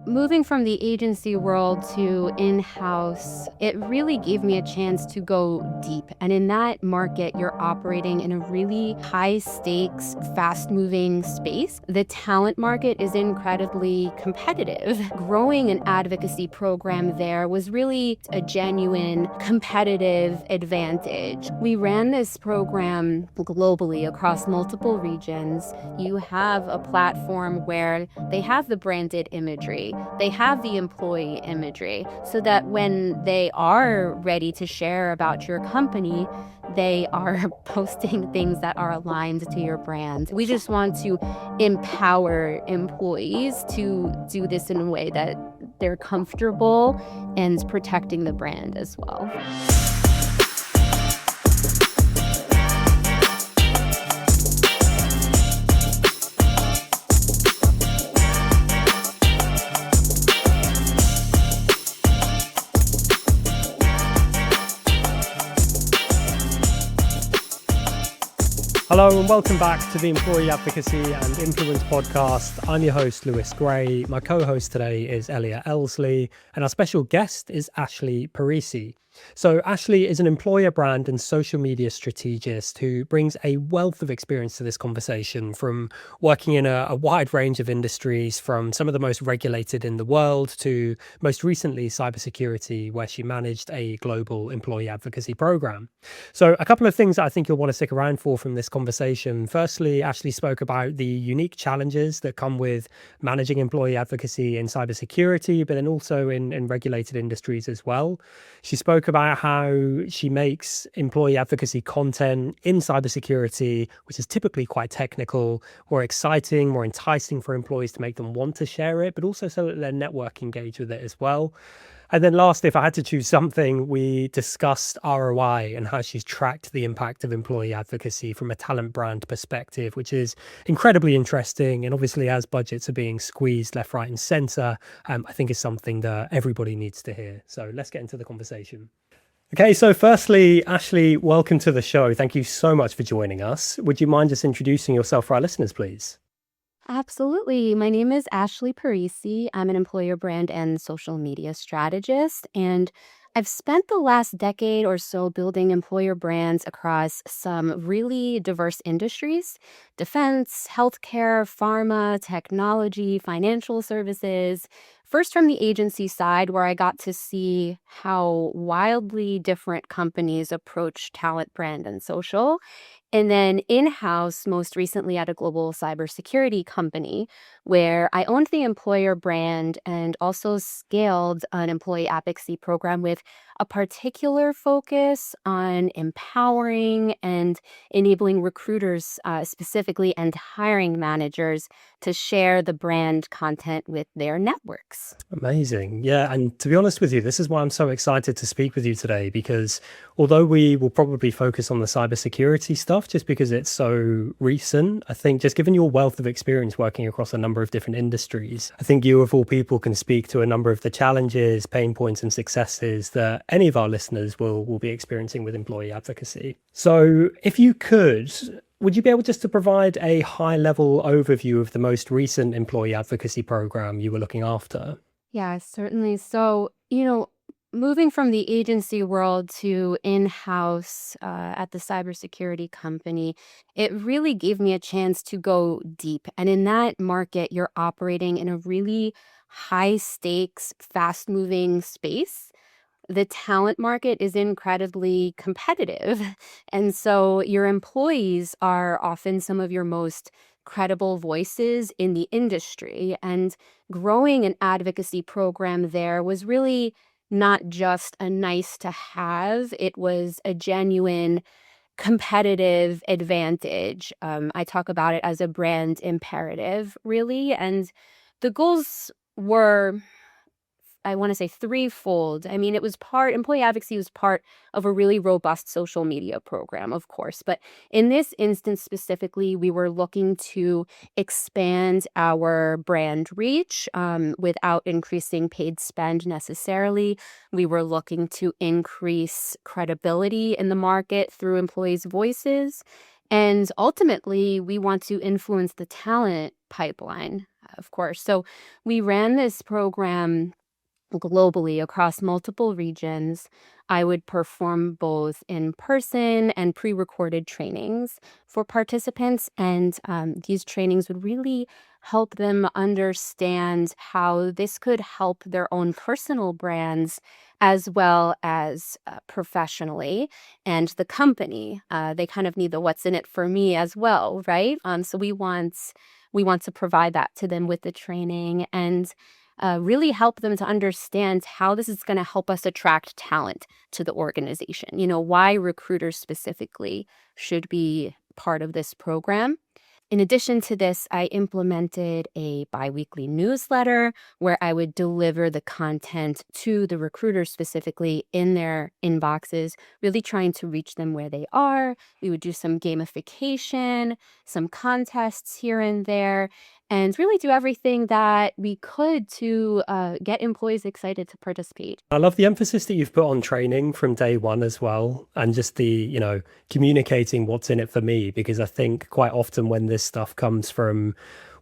Moving from the agency world to in-house, it really gave me a chance to go deep. And in that market, you're operating in a really high-stakes, fast-moving space. The talent market is incredibly competitive. Growing an advocacy program there was really a genuine competitive advantage. We ran this program globally across multiple regions. You have a platform where they have the branded imagery, they have the employee imagery, so that when they are ready to share about your company, they are posting things that are aligned to your brand. We just want to empower employees to do this in a way that they're comfortable and protecting the brand as well. Hello and welcome back to the Employee Advocacy and Influence podcast. I'm your host, Lewis Gray. My co-host today is Elliot Elsley, and our special guest is Ashleigh Perissi. So Ashleigh is an employer brand and social media strategist who brings a wealth of experience to this conversation, from working in a wide range of industries, from some of the most regulated in the world to most recently cybersecurity, where she managed a global employee advocacy program. So a couple of things that I think you'll want to stick around for from this conversation. Firstly, Ashleigh spoke about the unique challenges that come with managing employee advocacy in cybersecurity, but then also in regulated industries as well. She spoke about how she makes employee advocacy content in cybersecurity, which is typically quite technical, more exciting, more enticing for employees to make them want to share it, but also so that their network engage with it as well. And then lastly, if I had to choose something, we discussed ROI and how she's tracked the impact of employee advocacy from a talent brand perspective, which is incredibly interesting. And obviously, as budgets are being squeezed left, right, and center, I think is something that everybody needs to hear. So let's get into the conversation. Okay, so firstly, Ashleigh, welcome to the show. Thank you so much for joining us. Would you mind just introducing yourself for our listeners, please? Absolutely. My name is Ashleigh Perissi. I'm an employer brand and social media strategist, and I've spent the last decade or so building employer brands across some really diverse industries: defense, healthcare, pharma, technology, financial services. First from the agency side, where I got to see how wildly different companies approach talent, brand, and social. And then in-house, most recently at a global cybersecurity company, where I owned the employer brand and also scaled an employee advocacy program with a particular focus on empowering and enabling recruiters specifically, and hiring managers to share the brand content with their networks. Amazing. Yeah. And to be honest with you, this is why I'm so excited to speak with you today, because although we will probably focus on the cybersecurity stuff just because it's so recent, I think just given your wealth of experience working across a number of different industries, I think you of all people can speak to a number of the challenges, pain points, and successes that any of our listeners will be experiencing with employee advocacy. So if you could, would you be able just to provide a high-level overview of the most recent employee advocacy program you were looking after? Yeah, certainly. So, moving from the agency world to in-house at the cybersecurity company, it really gave me a chance to go deep. And in that market, you're operating in a really high-stakes, fast-moving space. The talent market is incredibly competitive. And so your employees are often some of your most credible voices in the industry. And growing an advocacy program there was really not just a nice to have, it was a genuine competitive advantage. I talk about it as a brand imperative, really. And the goals were, I want to say, threefold. I mean, employee advocacy was part of a really robust social media program, of course. But in this instance specifically, we were looking to expand our brand reach without increasing paid spend necessarily. We were looking to increase credibility in the market through employees' voices. And ultimately, we want to influence the talent pipeline, of course. So we ran this program globally across multiple regions. I would perform both in person and pre recorded trainings for participants. And these trainings would really help them understand how this could help their own personal brands as well as professionally and the company. They kind of need the what's in it for me as well, right? So we want to provide that to them with the training and really help them to understand how this is going to help us attract talent to the organization. Why recruiters specifically should be part of this program. In addition to this, I implemented a biweekly newsletter where I would deliver the content to the recruiters specifically in their inboxes, really trying to reach them where they are. We would do some gamification, some contests here and there, and really do everything that we could to get employees excited to participate. I love the emphasis that you've put on training from day one as well, and just the, communicating what's in it for me, because I think quite often when this stuff comes from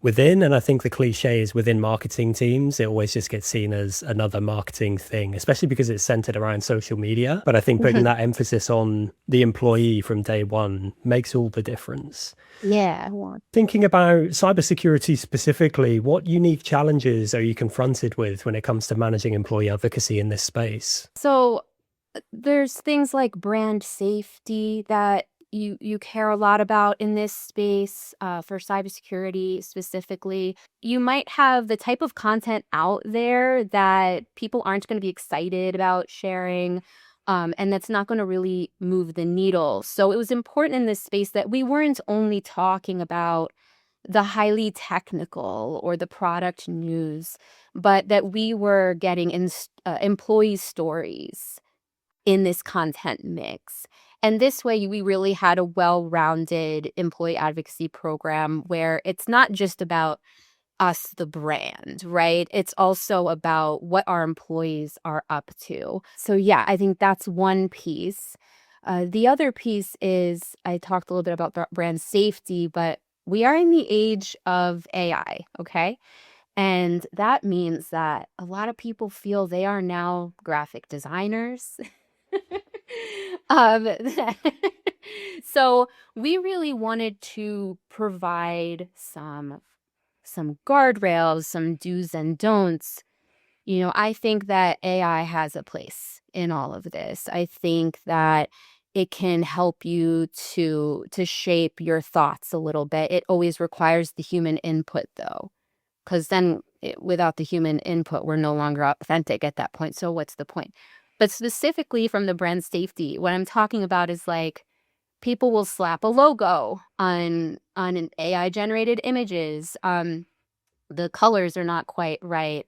within, and I think the cliche is within marketing teams, it always just gets seen as another marketing thing, especially because it's centered around social media. But I think putting that emphasis on the employee from day one makes all the difference. Yeah. Thinking about cybersecurity specifically, what unique challenges are you confronted with when it comes to managing employee advocacy in this space? So there's things like brand safety that you care a lot about in this space for cybersecurity specifically. You might have the type of content out there that people aren't going to be excited about sharing. And that's not going to really move the needle. So it was important in this space that we weren't only talking about the highly technical or the product news, but that we were getting employee stories in this content mix. And this way, we really had a well-rounded employee advocacy program where it's not just about us, the brand, right? It's also about what our employees are up to. So yeah, I think that's one piece. The other piece is I talked a little bit about brand safety, but we are in the age of AI, okay? And that means that a lot of people feel they are now graphic designers. um, so we really wanted to provide some guardrails, some do's and don'ts. I think that AI has a place in all of this. I think that it can help you to shape your thoughts a little bit. It always requires the human input, though, because then without the human input, we're no longer authentic at that point. So what's the point? But specifically from the brand safety, what I'm talking about is like people will slap a logo on an AI generated images. The colors are not quite right.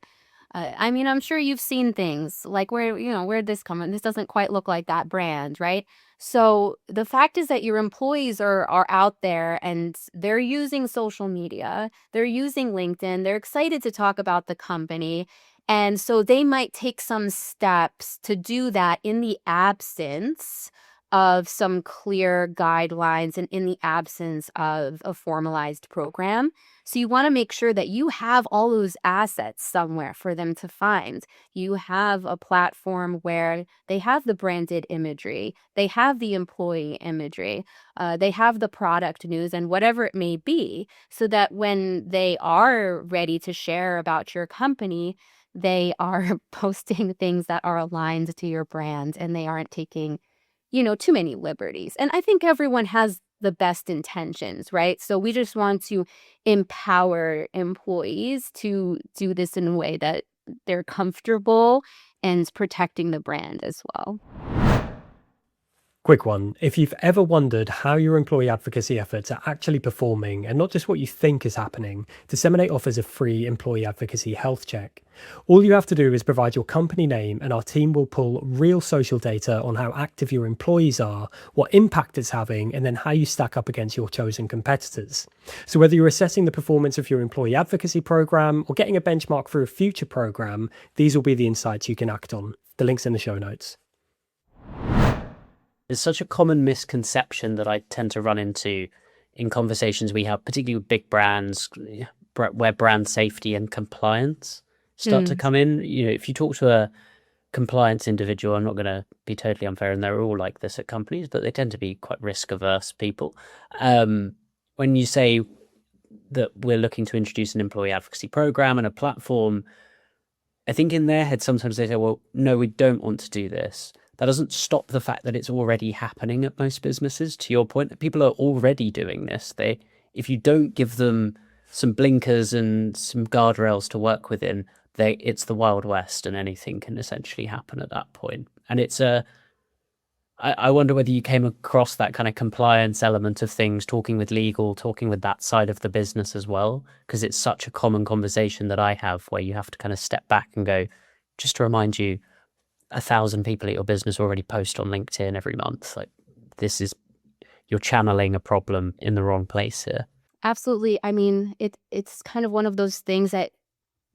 I mean, I'm sure you've seen things like where'd this come from? This doesn't quite look like that brand, right? So the fact is that your employees are out there and they're using social media, they're using LinkedIn, they're excited to talk about the company. And so they might take some steps to do that in the absence of some clear guidelines and in the absence of a formalized program. So you want to make sure that you have all those assets somewhere for them to find. You have a platform where they have the branded imagery, they have the employee imagery, they have the product news and whatever it may be, so that when they are ready to share about your company, they are posting things that are aligned to your brand and they aren't taking too many liberties. And I think everyone has the best intentions, right? So we just want to empower employees to do this in a way that they're comfortable and protecting the brand as well. Quick one. If you've ever wondered how your employee advocacy efforts are actually performing and not just what you think is happening, Disseminate offers a free employee advocacy health check. All you have to do is provide your company name and our team will pull real social data on how active your employees are, what impact it's having, and then how you stack up against your chosen competitors. So whether you're assessing the performance of your employee advocacy program or getting a benchmark for a future program, these will be the insights you can act on. The link's in the show notes. There's such a common misconception that I tend to run into in conversations we have, particularly with big brands, where brand safety and compliance start to Mm. come in. If you talk to a compliance individual, I'm not going to be totally unfair, and they're all like this at companies, but they tend to be quite risk averse people. When you say that we're looking to introduce an employee advocacy program and a platform, I think in their head sometimes they say, well, no, we don't want to do this. That doesn't stop the fact that it's already happening at most businesses. To your point, that people are already doing this. If you don't give them some blinkers and some guardrails to work within, it's the Wild West, and anything can essentially happen at that point. And I wonder whether you came across that kind of compliance element of things, talking with legal, talking with that side of the business as well, because it's such a common conversation that I have where you have to kind of step back and go, just to remind you, 1,000 people at your business already post on LinkedIn every month. Like, you're channeling a problem in the wrong place here. Absolutely. I mean, it's kind of one of those things that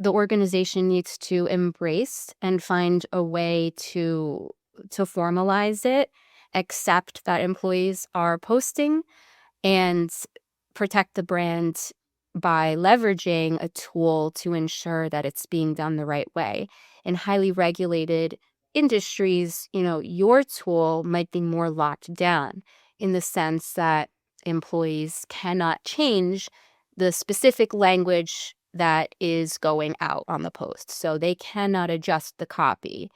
the organization needs to embrace and find a way to formalize it, accept that employees are posting, and protect the brand by leveraging a tool to ensure that it's being done the right way. In highly regulated industries, your tool might be more locked down in the sense that employees cannot change the specific language that is going out on the post. So they cannot adjust the copy.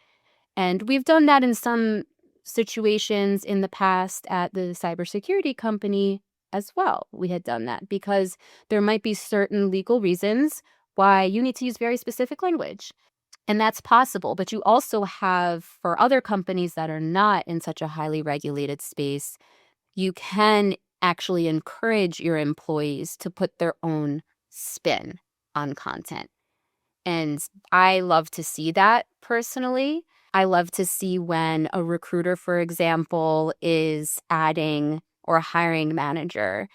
And we've done that in some situations in the past at the cybersecurity company as well. We had done that because there might be certain legal reasons why you need to use very specific language. And that's possible. But you also have, for other companies that are not in such a highly regulated space, you can actually encourage your employees to put their own spin on content. And I love to see that personally. I love to see when a recruiter, for example, is adding, or a hiring manager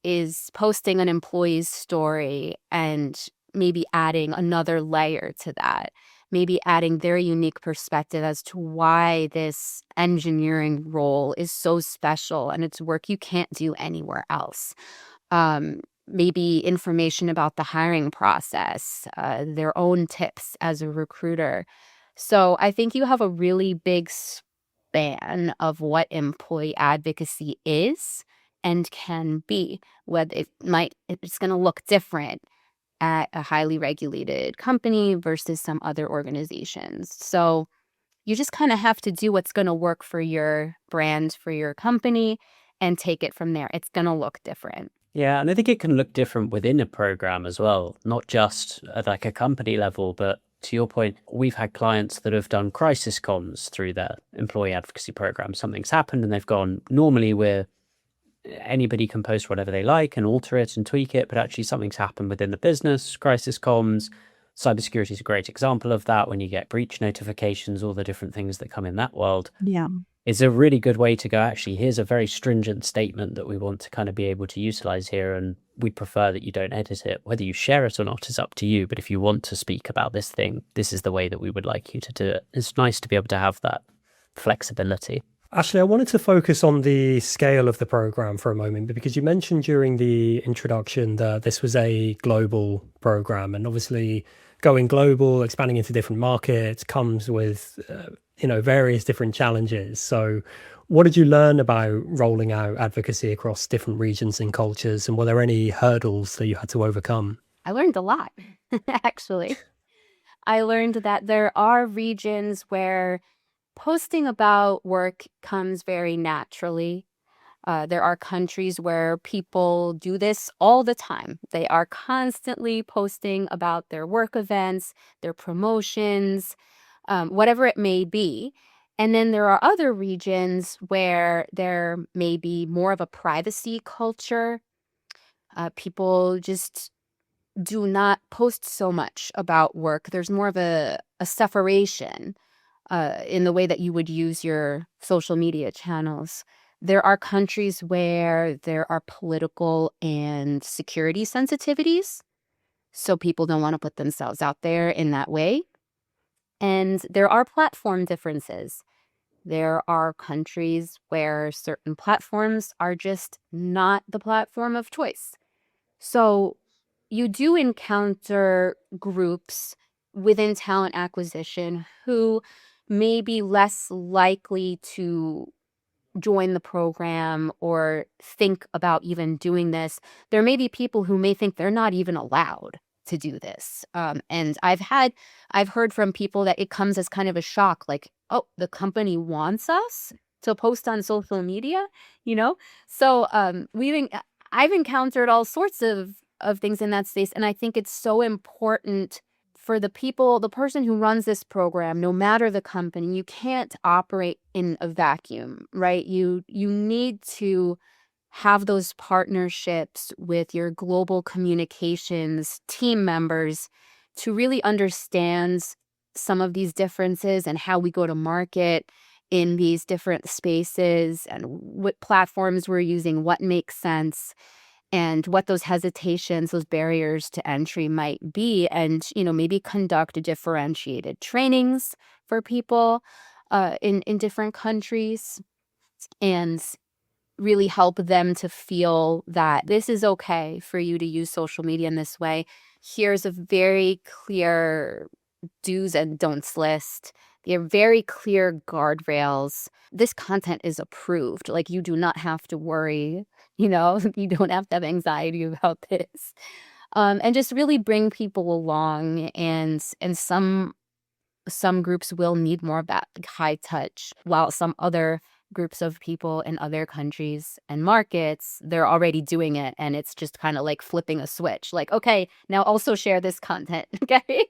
is posting an employee's story and maybe adding another layer to that, maybe adding their unique perspective as to why this engineering role is so special and it's work you can't do anywhere else. Maybe information about the hiring process, their own tips as a recruiter. So I think you have a really big span of what employee advocacy is and can be. Whether it's going to look different at a highly regulated company versus some other organizations. So you just kind of have to do what's going to work for your brand, for your company, and take it from there. It's going to look different. Yeah, and I think it can look different within a program as well, not just at like a company level, but to your point, we've had clients that have done crisis comms through their employee advocacy program. Something's happened and they've gone, normally anybody can post whatever they like and alter it and tweak it, but actually something's happened within the business, crisis comms. Cybersecurity is a great example of that. When you get breach notifications, all the different things that come in that world. Yeah. It's a really good way to go, actually, here's a very stringent statement that we want to kind of be able to utilize here, and we prefer that you don't edit it. Whether you share it or not is up to you, but if you want to speak about this thing, this is the way that we would like you to do it. It's nice to be able to have that flexibility. Ashleigh, I wanted to focus on the scale of the program for a moment, because you mentioned during the introduction that this was a global program, and obviously going global, expanding into different markets comes with various different challenges. So what did you learn about rolling out advocacy across different regions and cultures? And were there any hurdles that you had to overcome? I learned a lot, actually. I learned that there are regions where posting about work comes very naturally. There are countries where people do this all the time. They are constantly posting about their work events, their promotions, whatever it may be. And then there are other regions where there may be more of a privacy culture. People just do not post so much about work. There's more of a separation in the way that you would use your social media channels. There are countries where there are political and security sensitivities, so people don't want to put themselves out there in that way. And there are platform differences. There are countries where certain platforms are just not the platform of choice. So you do encounter groups within talent acquisition who may be less likely to join the program or think about even doing this. There may be people who may think they're not even allowed to do this. And I've heard from people that it comes as kind of a shock, like, oh, the company wants us to post on social media, you know? So I've encountered all sorts of things in that space. And I think it's so important for the person who runs this program, no matter the company. You can't operate in a vacuum, right? You need to have those partnerships with your global communications team members to really understand some of these differences and how we go to market in these different spaces and what platforms we're using, what makes sense, and what those hesitations, those barriers to entry might be, and maybe conduct differentiated trainings for people in different countries, and really help them to feel that this is okay for you to use social media in this way. Here's a very clear do's and don'ts list. They're very clear guardrails. This content is approved. Like, you do not have to worry, you don't have to have anxiety about this. And just really bring people along, and some groups will need more of that, like, high touch, while some other groups of people in other countries and markets, they're already doing it, and it's just kind of like flipping a switch, like, okay, now also share this content. Okay.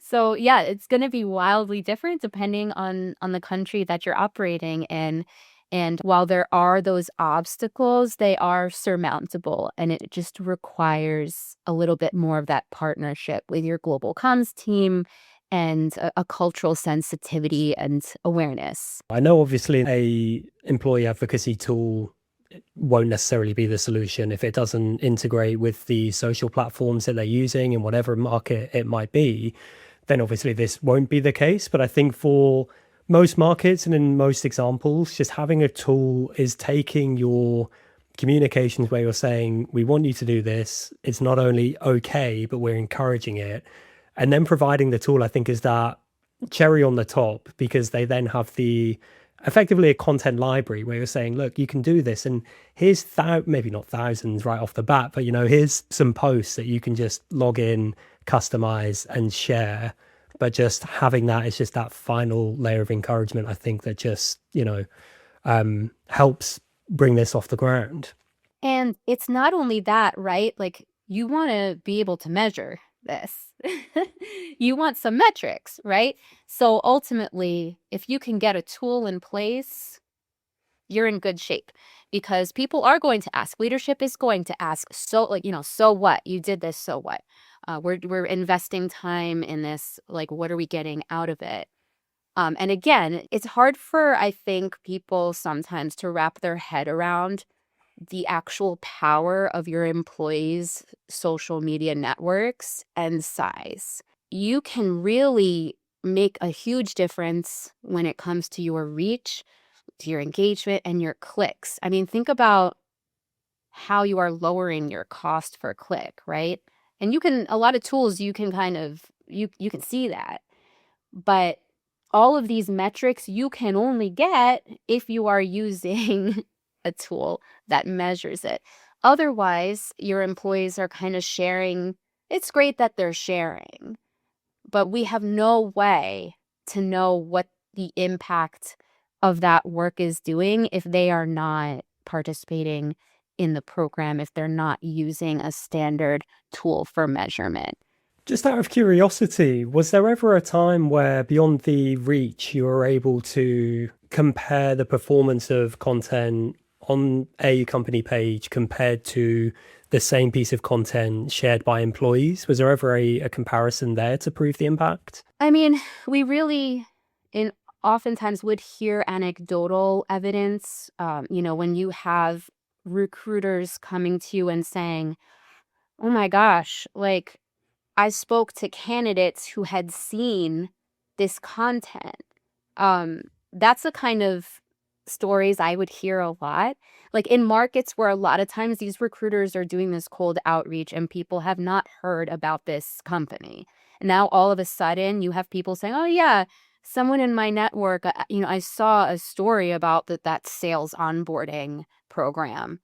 So yeah, it's going to be wildly different depending on the country that you're operating in. And while there are those obstacles, they are surmountable, and it just requires a little bit more of that partnership with your global comms team and a cultural sensitivity and awareness. I know obviously a employee advocacy tool won't necessarily be the solution if it doesn't integrate with the social platforms that they're using in whatever market it might be. Then obviously this won't be the case. But I think for most markets and in most examples, just having a tool is taking your communications where you're saying, we want you to do this. It's not only okay, but we're encouraging it. And then providing the tool, I think, is that cherry on the top, because they then have effectively a content library where you're saying, look, you can do this. And here's maybe not thousands right off the bat, but here's some posts that you can just log in, customize and share. But just having that is just that final layer of encouragement, I think, that just, helps bring this off the ground. And it's not only that, right? Like, you want to be able to measure this. You want some metrics, right? So ultimately, if you can get a tool in place, you're in good shape, because people are going to ask. Leadership is going to ask, so what? You did this, so what? We're investing time in this. Like, what are we getting out of it? And again, it's hard for, I think, people sometimes to wrap their head around the actual power of your employees' social media networks and size. You can really make a huge difference when it comes to your reach, to your engagement, and your clicks. I mean, think about how you are lowering your cost per click, right? And a lot of tools, you can kind of, you can see that. But all of these metrics you can only get if you are using a tool that measures it. Otherwise, your employees are kind of sharing. It's great that they're sharing, but we have no way to know what the impact of that work is doing if they are not participating in the program, if they're not using a standard tool for measurement. Just out of curiosity, was there ever a time where beyond the reach, you were able to compare the performance of content on a company page compared to the same piece of content shared by employees? Was there ever a comparison there to prove the impact? I mean, we really, oftentimes would hear anecdotal evidence. When you have recruiters coming to you and saying, "Oh my gosh, like, I spoke to candidates who had seen this content. Um, that's the kind of stories I would hear a lot. Like in markets where a lot of times these recruiters are doing this cold outreach and people have not heard about this company. And now all of a sudden you have people saying, "Oh yeah, someone in my network, I saw a story about that sales onboarding program."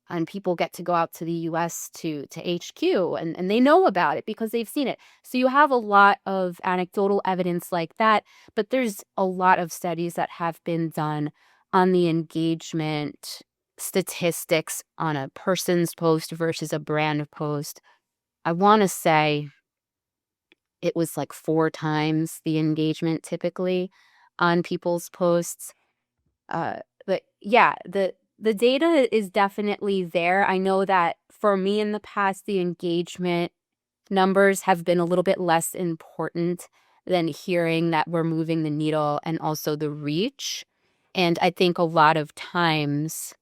And people get to go out to the US to HQ and they know about it because they've seen it. So you have a lot of anecdotal evidence like that, but there's a lot of studies that have been done on the engagement statistics on a person's post versus a brand post. I want to say it was like 4 times the engagement typically on people's posts. But yeah, the data is definitely there. I know that for me in the past, the engagement numbers have been a little bit less important than hearing that we're moving the needle and also the reach. And I think a lot of times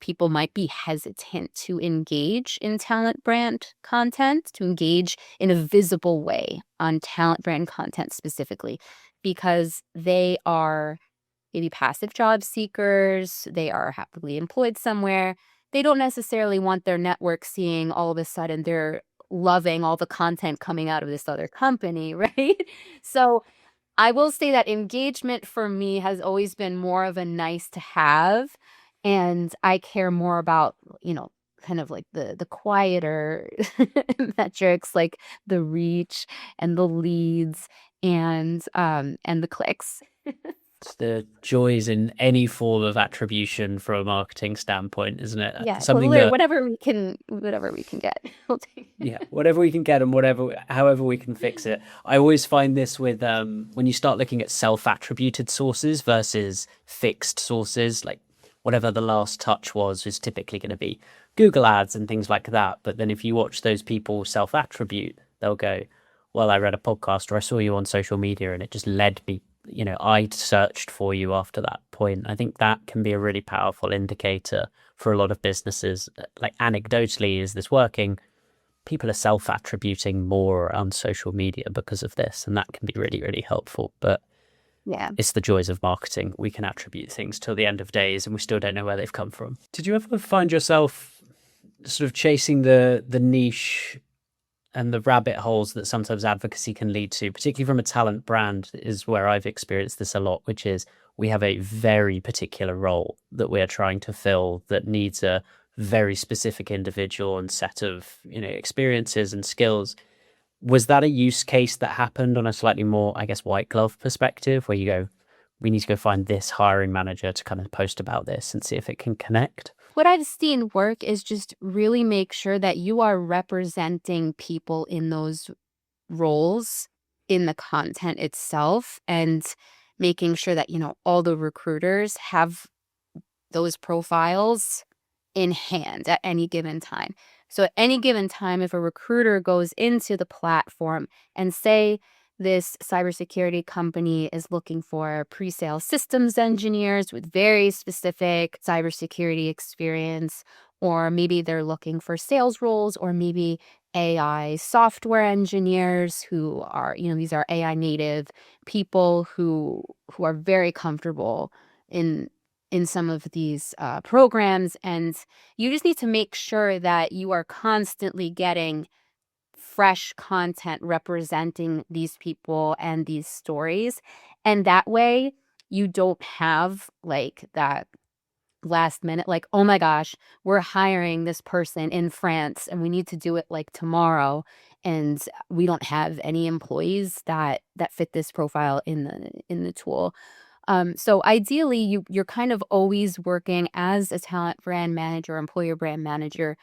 people might be hesitant to engage in talent brand content, to engage in a visible way on talent brand content specifically, because they are maybe passive job seekers, they are happily employed somewhere. They don't necessarily want their network seeing all of a sudden they're loving all the content coming out of this other company, right? So I will say that engagement for me has always been more of a nice to have, and I care more about, kind of like the quieter metrics like the reach and the leads and the clicks. It's the joys in any form of attribution from a marketing standpoint, isn't it? Yeah, well, Something that, whatever we can get, we'll take. yeah, whatever we can get and however we can fix it. I always find this with when you start looking at self-attributed sources versus fixed sources, like whatever the last touch was is typically going to be Google ads and things like that. But then if you watch those people self-attribute, they'll go, well, I read a podcast or I saw you on social media and it just led me, I searched for you after that point. I think that can be a really powerful indicator for a lot of businesses. Like anecdotally, is this working? People are self-attributing more on social media because of this, and that can be really, really helpful. But Yeah. it's the joys of marketing. We can attribute things till the end of days and we still don't know where they've come from. Did you ever find yourself sort of chasing the niche and the rabbit holes that sometimes advocacy can lead to, particularly from a talent brand, is where I've experienced this a lot, which is we have a very particular role that we are trying to fill that needs a very specific individual and set of, experiences and skills. Was that a use case that happened on a slightly more, I guess, white glove perspective where you go, we need to go find this hiring manager to kind of post about this and see if it can connect? What I've seen work is just really make sure that you are representing people in those roles in the content itself and making sure that, all the recruiters have those profiles in hand at any given time. So at any given time, if a recruiter goes into the platform and say this cybersecurity company is looking for pre-sale systems engineers with very specific cybersecurity experience, or maybe they're looking for sales roles, or maybe AI software engineers who are, these are AI native people who are very comfortable in some of these programs. And you just need to make sure that you are constantly getting fresh content representing these people and these stories. And that way you don't have like that last minute, like, oh my gosh, we're hiring this person in France and we need to do it like tomorrow. And we don't have any employees that fit this profile in the tool. So ideally, you're kind of always working as a talent brand manager, employer brand manager.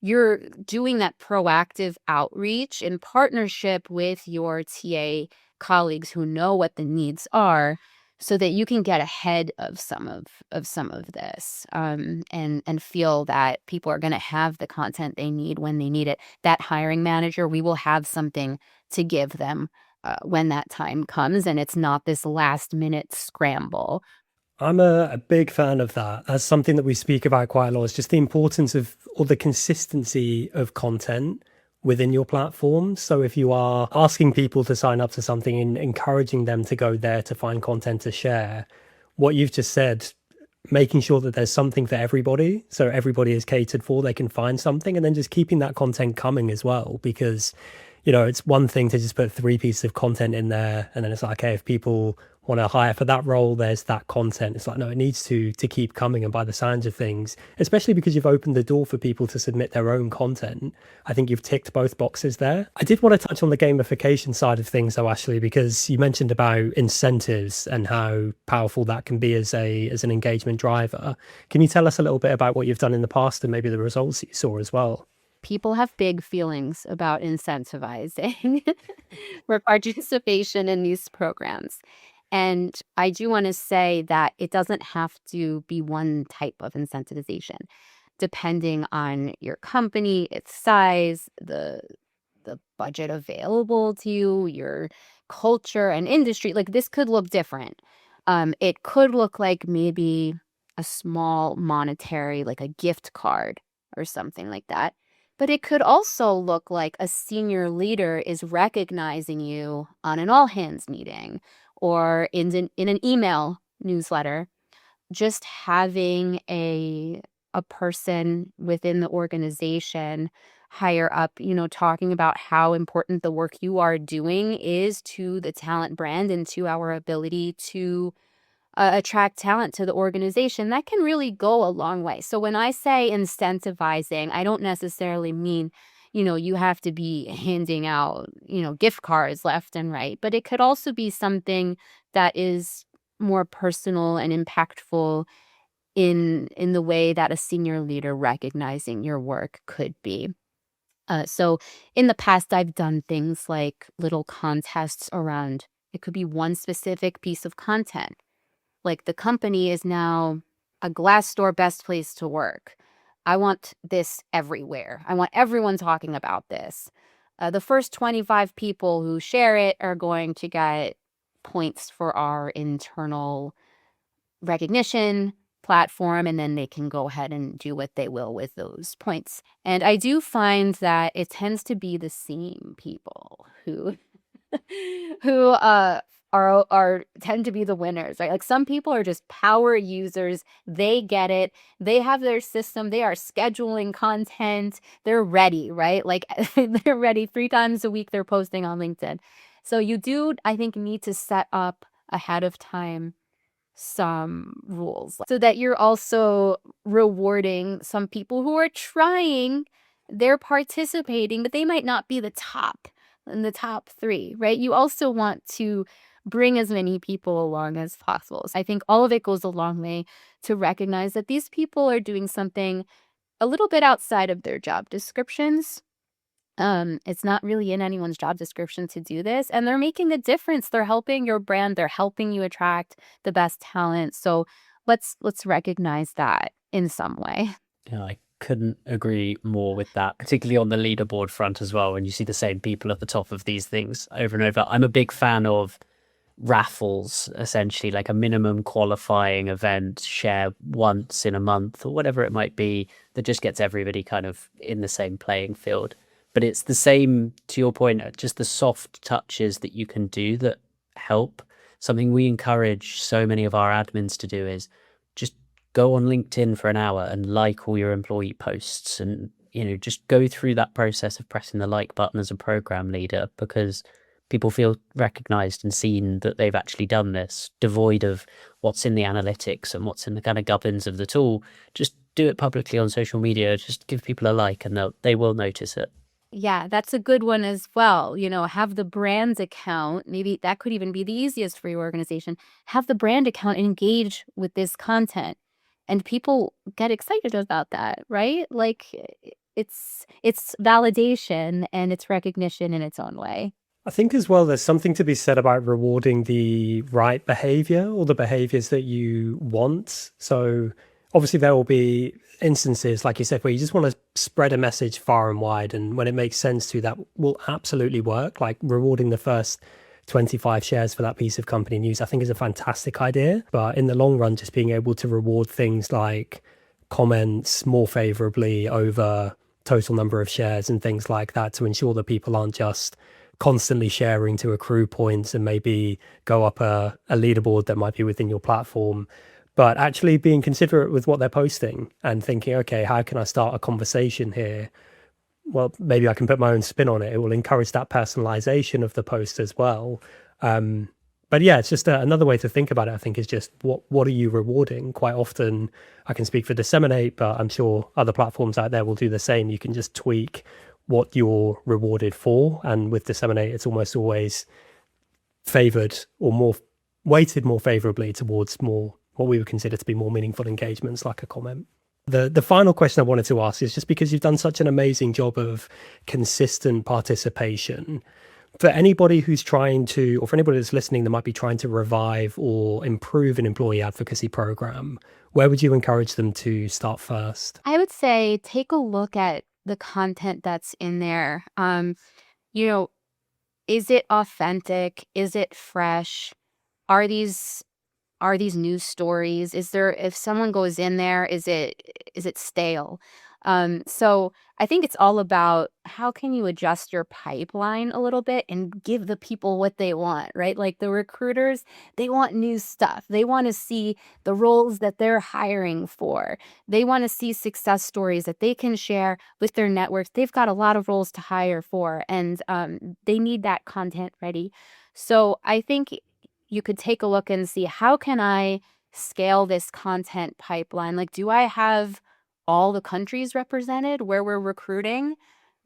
You're doing that proactive outreach in partnership with your TA colleagues who know what the needs are, so that you can get ahead of some of this, and feel that people are going to have the content they need when they need it. That hiring manager, we will have something to give them when that time comes, and it's not this last minute scramble. I'm a big fan of that. That's something that we speak about quite a lot. It's just the importance of, or the consistency of content within your platform. So if you are asking people to sign up to something and encouraging them to go there to find content to share, what you've just said, making sure that there's something for everybody, so everybody is catered for, they can find something, and then just keeping that content coming as well. Because, it's one thing to just put 3 pieces of content in there, and then it's like, okay, if people want to hire for that role, there's that content. It's like, no, it needs to keep coming. And by the sounds of things, especially because you've opened the door for people to submit their own content, I think you've ticked both boxes there. I did want to touch on the gamification side of things though, Ashleigh, because you mentioned about incentives and how powerful that can be as an engagement driver. Can you tell us a little bit about what you've done in the past and maybe the results that you saw as well? People have big feelings about incentivizing for participation in these programs. And I do want to say that it doesn't have to be one type of incentivization. Depending on your company, its size, the budget available to you, your culture and industry, like this could look different. It could look like maybe a small monetary, like a gift card or something like that. But it could also look like a senior leader is recognizing you on an all hands meeting or in an email newsletter. Just having a person within the organization higher up, talking about how important the work you are doing is to the talent brand and to our ability to attract talent to the organization, that can really go a long way. So when I say incentivizing, I don't necessarily mean, you have to be handing out, gift cards left and right, but it could also be something that is more personal and impactful in the way that a senior leader recognizing your work could be. So in the past, I've done things like little contests around, it could be one specific piece of content. Like the company is now a Glassdoor best place to work. I want this everywhere. I want everyone talking about this. The first 25 people who share it are going to get points for our internal recognition platform, and then they can go ahead and do what they will with those points. And I do find that it tends to be the same people who who are tend to be the winners, right? Like some people are just power users. They get it. They have their system. They are scheduling content. They're ready, right? Like they're ready 3 times a week. They're posting on LinkedIn. So you do, I think, need to set up ahead of time some rules so that you're also rewarding some people who are trying, they're participating, but they might not be the top in the top 3, right? You also want to bring as many people along as possible. So I think all of it goes a long way to recognize that these people are doing something a little bit outside of their job descriptions. It's not really in anyone's job description to do this, and they're making a difference. They're helping your brand. They're helping you attract the best talent. So let's recognize that in some way. Yeah, I couldn't agree more with that, particularly on the leaderboard front as well. When you see the same people at the top of these things over and over, I'm a big fan of raffles, essentially like a minimum qualifying event, share once in a month or whatever it might be, that just gets everybody kind of in the same playing field. But it's the same, to your point, just the soft touches that you can do that help. Something we encourage so many of our admins to do is just go on LinkedIn for an hour and like all your employee posts, and just go through that process of pressing the like button as a program leader, because people feel recognized and seen that they've actually done this, devoid of what's in the analytics and what's in the kind of gubbins of the tool. Just do it publicly on social media. Just give people a like and they will notice it. Yeah, that's a good one as well. Have the brand account. Maybe that could even be the easiest for your organization. Have the brand account engage with this content, and people get excited about that, right? Like it's validation and it's recognition in its own way. I think as well, there's something to be said about rewarding the right behavior or the behaviors that you want. So obviously there will be instances, like you said, where you just want to spread a message far and wide. And when it makes sense to, that will absolutely work. Like rewarding the first 25 shares for that piece of company news, I think is a fantastic idea. But in the long run, just being able to reward things like comments more favorably over total number of shares and things like that, to ensure that people aren't just constantly sharing to accrue points and maybe go up a leaderboard that might be within your platform, but actually being considerate with what they're posting and thinking, okay, how can I start a conversation here? Well, maybe I can put my own spin on it. It will encourage that personalization of the post as well. But yeah, it's just another way to think about it, I think, is just what are you rewarding? Quite often, I can speak for Disseminate, but I'm sure other platforms out there will do the same. You can just tweak what you're rewarded for. And with Disseminate, it's almost always favored or more weighted more favorably towards more what we would consider to be more meaningful engagements, like a comment. The final question I wanted to ask is, just because you've done such an amazing job of consistent participation, for anybody who's trying to, or for anybody that's listening that might be trying to revive or improve an employee advocacy program, where would you encourage them to start first? I would say take a look at the content that's in there. You know, is it authentic? Is it fresh? Are these news stories? Is there, if someone goes in there, is it stale? So I think it's all about how can you adjust your pipeline a little bit and give the people what they want, right? Like the recruiters, they want new stuff. They want to see the roles that they're hiring for. They want to see success stories that they can share with their networks. They've got a lot of roles to hire for, and they need that content ready. So I think you could take a look and see, how can I scale this content pipeline? Like, do I have all the countries represented where we're recruiting?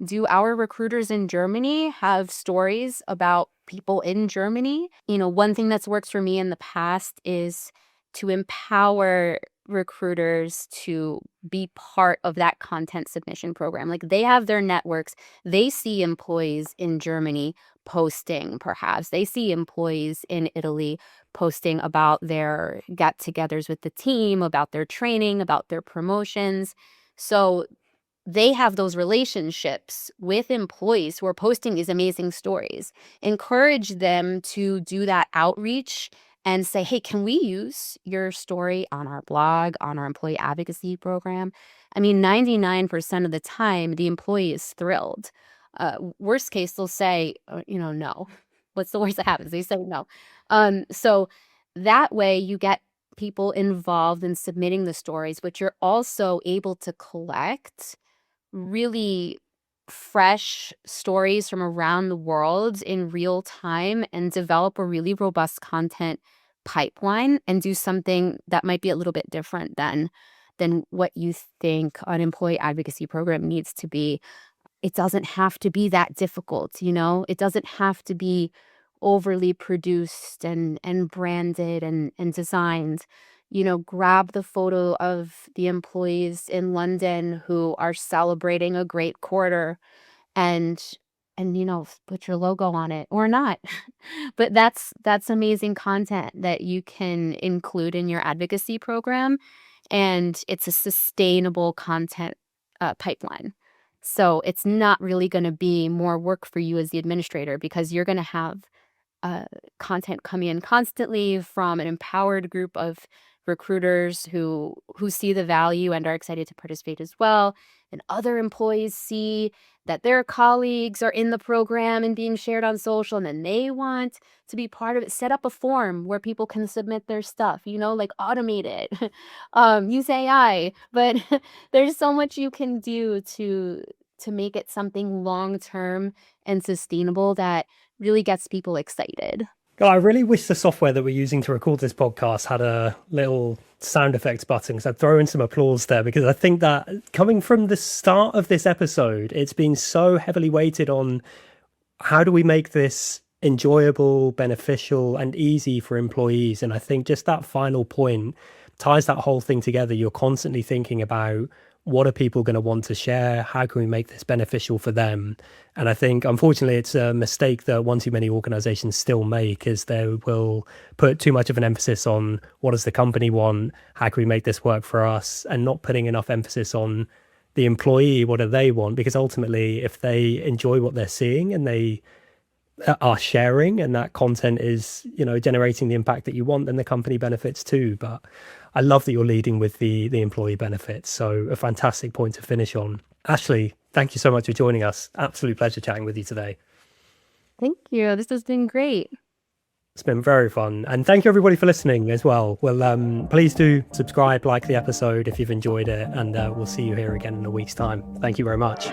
Do our recruiters in Germany have stories about people in Germany? One thing that's worked for me in the past is to empower recruiters to be part of that content submission program. Like, they have their networks. They see employees in Germany posting, perhaps. They see employees in Italy posting about their get-togethers with the team, about their training, about their promotions. So they have those relationships with employees who are posting these amazing stories. Encourage them to do that outreach and say, hey, can we use your story on our blog, on our employee advocacy program? I mean, 99% of the time, the employee is thrilled. Worst case, they'll say, no. What's the worst that happens? They say no. So that way you get people involved in submitting the stories, but you're also able to collect really fresh stories from around the world in real time and develop a really robust content pipeline and do something that might be a little bit different than what you think an employee advocacy program needs to be. It doesn't have to be that difficult, It doesn't have to be overly produced and branded and designed. Grab the photo of the employees in London who are celebrating a great quarter and put your logo on it or not. But that's amazing content that you can include in your advocacy program, and it's a sustainable content pipeline. So it's not really going to be more work for you as the administrator, because you're going to have content coming in constantly from an empowered group of recruiters who see the value and are excited to participate as well. And other employees see that their colleagues are in the program and being shared on social, and then they want to be part of it. Set up a form where people can submit their stuff, like automate it, use AI. But there's so much you can do to make it something long-term and sustainable that really gets people excited. God, I really wish the software that we're using to record this podcast had a little sound effects button, because I'd throw in some applause there, because I think that coming from the start of this episode, it's been so heavily weighted on how do we make this enjoyable, beneficial, and easy for employees. And I think just that final point ties that whole thing together. You're constantly thinking about, what are people going to want to share? How can we make this beneficial for them? And I think, unfortunately, it's a mistake that one too many organizations still make, is they will put too much of an emphasis on what does the company want? How can we make this work for us? And not putting enough emphasis on the employee. What do they want? Because ultimately, if they enjoy what they're seeing and they are sharing, and that content is, generating the impact that you want, then the company benefits too. But I love that you're leading with the employee benefits. So a fantastic point to finish on. Ashleigh, thank you so much for joining us. Absolute pleasure chatting with you today. Thank you. This has been great. It's been very fun. And thank you everybody for listening as well. Well, please do subscribe, like the episode if you've enjoyed it, and we'll see you here again in a week's time. Thank you very much.